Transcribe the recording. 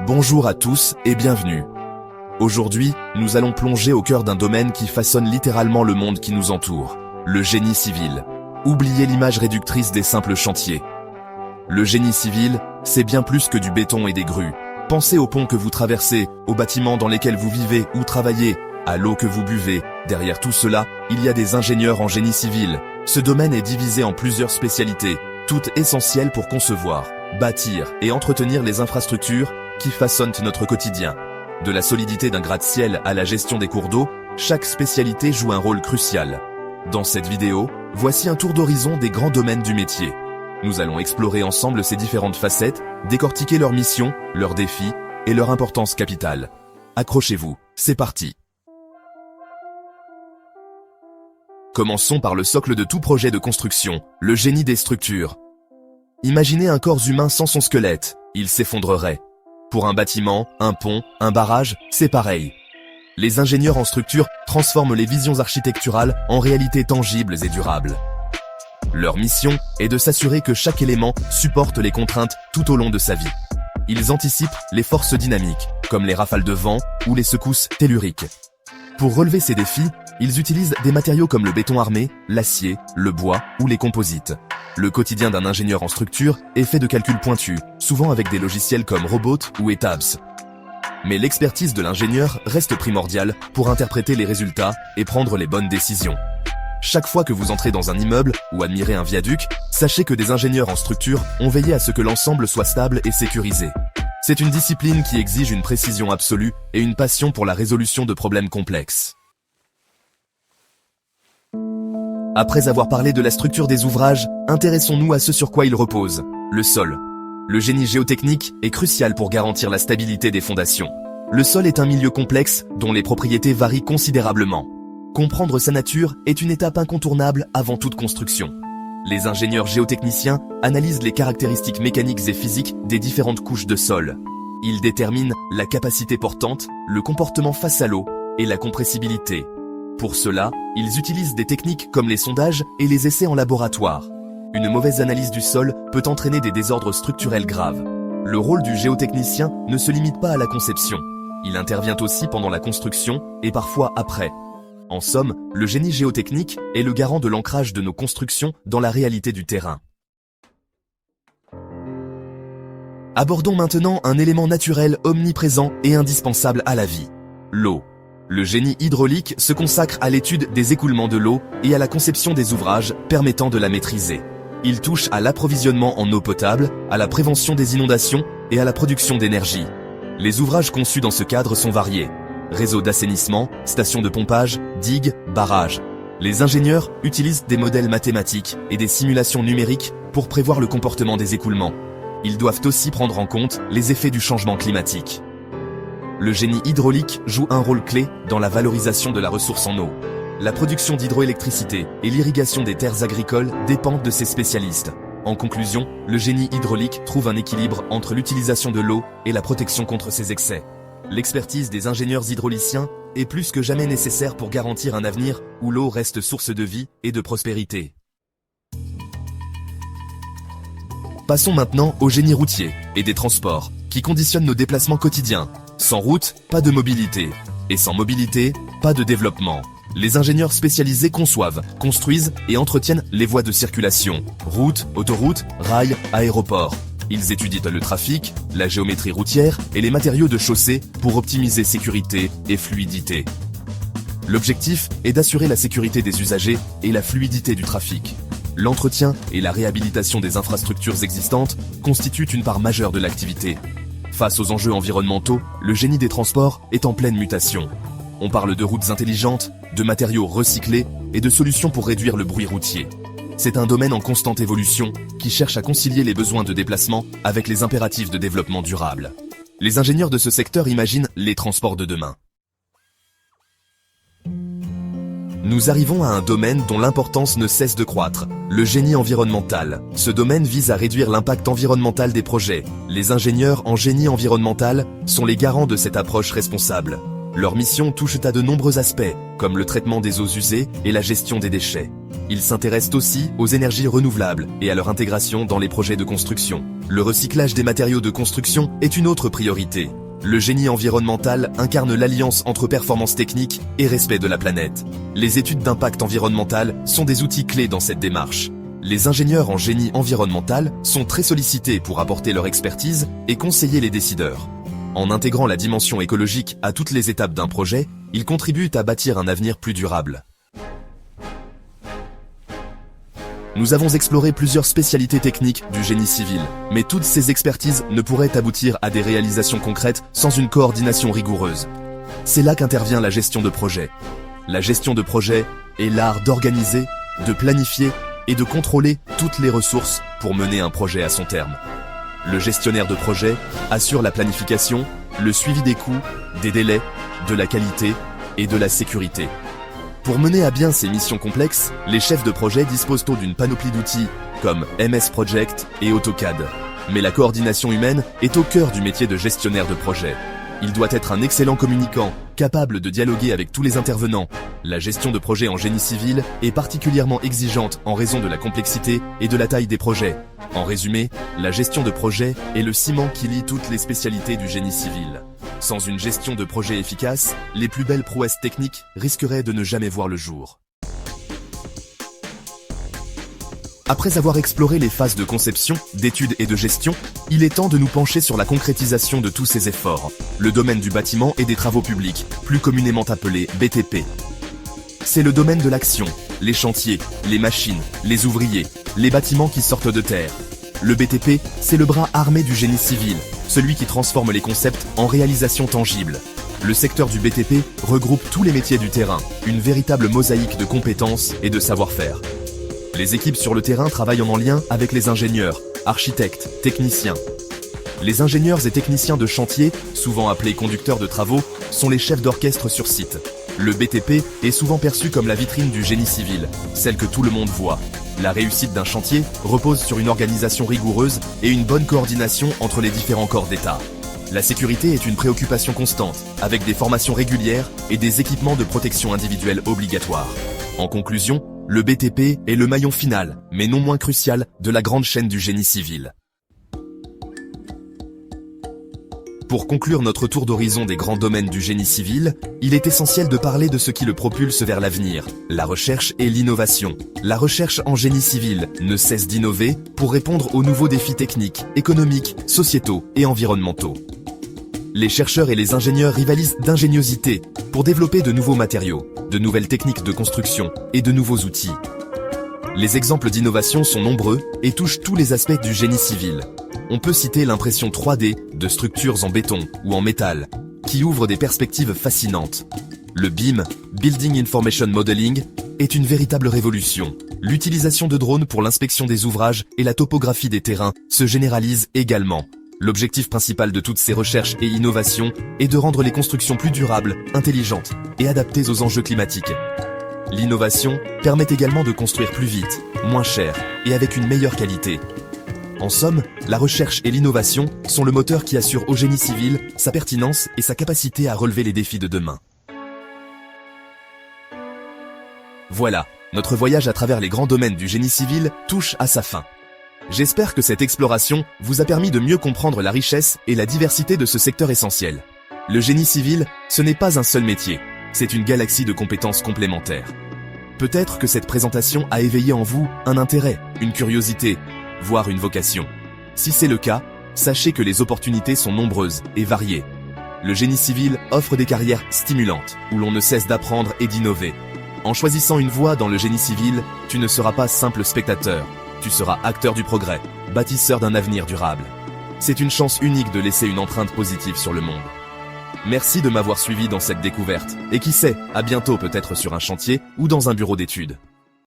Bonjour à tous et bienvenue. Aujourd'hui, nous allons plonger au cœur d'un domaine qui façonne littéralement le monde qui nous entoure, le génie civil. Oubliez l'image réductrice des simples chantiers. Le génie civil, c'est bien plus que du béton et des grues. Pensez aux ponts que vous traversez, aux bâtiments dans lesquels vous vivez ou travaillez, à l'eau que vous buvez. Derrière tout cela, il y a des ingénieurs en génie civil. Ce domaine est divisé en plusieurs spécialités, toutes essentielles pour concevoir, bâtir et entretenir les infrastructures qui façonnent notre quotidien. De la solidité d'un gratte-ciel à la gestion des cours d'eau, chaque spécialité joue un rôle crucial. Dans cette vidéo, voici un tour d'horizon des grands domaines du métier. Nous allons explorer ensemble ces différentes facettes, décortiquer leurs missions, leurs défis et leur importance capitale. Accrochez-vous, c'est parti. Commençons par le socle de tout projet de construction, le génie des structures. Imaginez un corps humain sans son squelette, il s'effondrerait. Pour un bâtiment, un pont, un barrage, c'est pareil. Les ingénieurs en structure transforment les visions architecturales en réalités tangibles et durables. Leur mission est de s'assurer que chaque élément supporte les contraintes tout au long de sa vie. Ils anticipent les forces dynamiques, comme les rafales de vent ou les secousses telluriques. Pour relever ces défis, ils utilisent des matériaux comme le béton armé, l'acier, le bois ou les composites. Le quotidien d'un ingénieur en structure est fait de calculs pointus, souvent avec des logiciels comme Robot ou ETABS. Mais l'expertise de l'ingénieur reste primordiale pour interpréter les résultats et prendre les bonnes décisions. Chaque fois que vous entrez dans un immeuble ou admirez un viaduc, sachez que des ingénieurs en structure ont veillé à ce que l'ensemble soit stable et sécurisé. C'est une discipline qui exige une précision absolue et une passion pour la résolution de problèmes complexes. Après avoir parlé de la structure des ouvrages, intéressons-nous à ce sur quoi ils reposent, le sol. Le génie géotechnique est crucial pour garantir la stabilité des fondations. Le sol est un milieu complexe dont les propriétés varient considérablement. Comprendre sa nature est une étape incontournable avant toute construction. Les ingénieurs géotechniciens analysent les caractéristiques mécaniques et physiques des différentes couches de sol. Ils déterminent la capacité portante, le comportement face à l'eau et la compressibilité. Pour cela, ils utilisent des techniques comme les sondages et les essais en laboratoire. Une mauvaise analyse du sol peut entraîner des désordres structurels graves. Le rôle du géotechnicien ne se limite pas à la conception. Il intervient aussi pendant la construction et parfois après. En somme, le génie géotechnique est le garant de l'ancrage de nos constructions dans la réalité du terrain. Abordons maintenant un élément naturel omniprésent et indispensable à la vie, l'eau. Le génie hydraulique se consacre à l'étude des écoulements de l'eau et à la conception des ouvrages permettant de la maîtriser. Il touche à l'approvisionnement en eau potable, à la prévention des inondations et à la production d'énergie. Les ouvrages conçus dans ce cadre sont variés. Réseaux d'assainissement, stations de pompage, digues, barrages. Les ingénieurs utilisent des modèles mathématiques et des simulations numériques pour prévoir le comportement des écoulements. Ils doivent aussi prendre en compte les effets du changement climatique. Le génie hydraulique joue un rôle clé dans la valorisation de la ressource en eau. La production d'hydroélectricité et l'irrigation des terres agricoles dépendent de ces spécialistes. En conclusion, le génie hydraulique trouve un équilibre entre l'utilisation de l'eau et la protection contre ses excès. L'expertise des ingénieurs hydrauliciens est plus que jamais nécessaire pour garantir un avenir où l'eau reste source de vie et de prospérité. Passons maintenant au génie routier et des transports, qui conditionnent nos déplacements quotidiens. Sans route, pas de mobilité. Et sans mobilité, pas de développement. Les ingénieurs spécialisés conçoivent, construisent et entretiennent les voies de circulation, routes, autoroutes, rails, aéroports. Ils étudient le trafic, la géométrie routière et les matériaux de chaussée pour optimiser sécurité et fluidité. L'objectif est d'assurer la sécurité des usagers et la fluidité du trafic. L'entretien et la réhabilitation des infrastructures existantes constituent une part majeure de l'activité. Face aux enjeux environnementaux, le génie des transports est en pleine mutation. On parle de routes intelligentes, de matériaux recyclés et de solutions pour réduire le bruit routier. C'est un domaine en constante évolution qui cherche à concilier les besoins de déplacement avec les impératifs de développement durable. Les ingénieurs de ce secteur imaginent les transports de demain. Nous arrivons à un domaine dont l'importance ne cesse de croître, le génie environnemental. Ce domaine vise à réduire l'impact environnemental des projets. Les ingénieurs en génie environnemental sont les garants de cette approche responsable. Leurs missions touchent à de nombreux aspects, comme le traitement des eaux usées et la gestion des déchets. Ils s'intéressent aussi aux énergies renouvelables et à leur intégration dans les projets de construction. Le recyclage des matériaux de construction est une autre priorité. Le génie environnemental incarne l'alliance entre performance technique et respect de la planète. Les études d'impact environnemental sont des outils clés dans cette démarche. Les ingénieurs en génie environnemental sont très sollicités pour apporter leur expertise et conseiller les décideurs. En intégrant la dimension écologique à toutes les étapes d'un projet, ils contribuent à bâtir un avenir plus durable. Nous avons exploré plusieurs spécialités techniques du génie civil, mais toutes ces expertises ne pourraient aboutir à des réalisations concrètes sans une coordination rigoureuse. C'est là qu'intervient la gestion de projet. La gestion de projet est l'art d'organiser, de planifier et de contrôler toutes les ressources pour mener un projet à son terme. Le gestionnaire de projet assure la planification, le suivi des coûts, des délais, de la qualité et de la sécurité. Pour mener à bien ces missions complexes, les chefs de projet disposent d'une panoplie d'outils comme MS Project et AutoCAD. Mais la coordination humaine est au cœur du métier de gestionnaire de projet. Il doit être un excellent communicant, capable de dialoguer avec tous les intervenants. La gestion de projet en génie civil est particulièrement exigeante en raison de la complexité et de la taille des projets. En résumé, la gestion de projet est le ciment qui lie toutes les spécialités du génie civil. Sans une gestion de projet efficace, les plus belles prouesses techniques risqueraient de ne jamais voir le jour. Après avoir exploré les phases de conception, d'étude et de gestion, il est temps de nous pencher sur la concrétisation de tous ces efforts. Le domaine du bâtiment et des travaux publics, plus communément appelé BTP. C'est le domaine de l'action, les chantiers, les machines, les ouvriers, les bâtiments qui sortent de terre. Le BTP, c'est le bras armé du génie civil, celui qui transforme les concepts en réalisations tangibles. Le secteur du BTP regroupe tous les métiers du terrain, une véritable mosaïque de compétences et de savoir-faire. Les équipes sur le terrain travaillent en lien avec les ingénieurs, architectes, techniciens. Les ingénieurs et techniciens de chantier, souvent appelés conducteurs de travaux, sont les chefs d'orchestre sur site. Le BTP est souvent perçu comme la vitrine du génie civil, celle que tout le monde voit. La réussite d'un chantier repose sur une organisation rigoureuse et une bonne coordination entre les différents corps d'État. La sécurité est une préoccupation constante, avec des formations régulières et des équipements de protection individuelle obligatoires. En conclusion, le BTP est le maillon final, mais non moins crucial, de la grande chaîne du génie civil. Pour conclure notre tour d'horizon des grands domaines du génie civil, il est essentiel de parler de ce qui le propulse vers l'avenir, la recherche et l'innovation. La recherche en génie civil ne cesse d'innover pour répondre aux nouveaux défis techniques, économiques, sociétaux et environnementaux. Les chercheurs et les ingénieurs rivalisent d'ingéniosité pour développer de nouveaux matériaux, de nouvelles techniques de construction et de nouveaux outils. Les exemples d'innovation sont nombreux et touchent tous les aspects du génie civil. On peut citer l'impression 3D de structures en béton ou en métal, qui ouvre des perspectives fascinantes. Le BIM, Building Information Modeling, est une véritable révolution. L'utilisation de drones pour l'inspection des ouvrages et la topographie des terrains se généralise également. L'objectif principal de toutes ces recherches et innovations est de rendre les constructions plus durables, intelligentes et adaptées aux enjeux climatiques. L'innovation permet également de construire plus vite, moins cher et avec une meilleure qualité. En somme, la recherche et l'innovation sont le moteur qui assure au génie civil sa pertinence et sa capacité à relever les défis de demain. Voilà, notre voyage à travers les grands domaines du génie civil touche à sa fin. J'espère que cette exploration vous a permis de mieux comprendre la richesse et la diversité de ce secteur essentiel. Le génie civil, ce n'est pas un seul métier, c'est une galaxie de compétences complémentaires. Peut-être que cette présentation a éveillé en vous un intérêt, une curiosité, voire une vocation. Si c'est le cas, sachez que les opportunités sont nombreuses et variées. Le génie civil offre des carrières stimulantes, où l'on ne cesse d'apprendre et d'innover. En choisissant une voie dans le génie civil, tu ne seras pas simple spectateur. Tu seras acteur du progrès, bâtisseur d'un avenir durable. C'est une chance unique de laisser une empreinte positive sur le monde. Merci de m'avoir suivi dans cette découverte, et qui sait, à bientôt peut-être sur un chantier ou dans un bureau d'études.